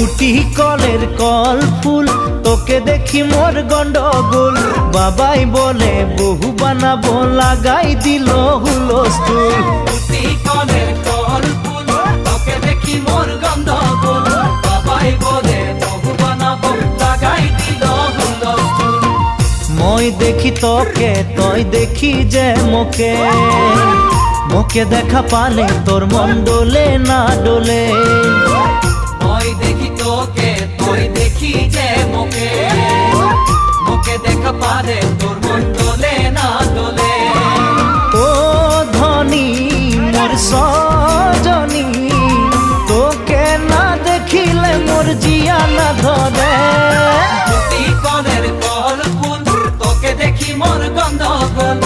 গুটি কলের কল ফুল, তোকে দেখি মোর গন্ডগোল। বাবাই বলে বহু বানাবো, লাগাই দিল হুলস্থুল। গুটি কলের কল ফুল, তোকে দেখি মোর গন্ডগোল। বাবাই বলে বহু বানাবো, লাগাই দিল হুলস্থুল। মই দেখি তোকে, তই দেখি যে মোকে, মোকে দেখা পালে তোর মন ডোলে না ডোলে। মই দেখি তোকে, তুই দেখি যে মোকে, মোকে দেখা পারে তোর মন দোলে না দোলে। ও ধনী মোর সজনী, তোকে না দেখিলে মোর জিয়া না ধরে। গুটি কলের কল ফুল, তোকে দেখি মোর গন্ডগোল।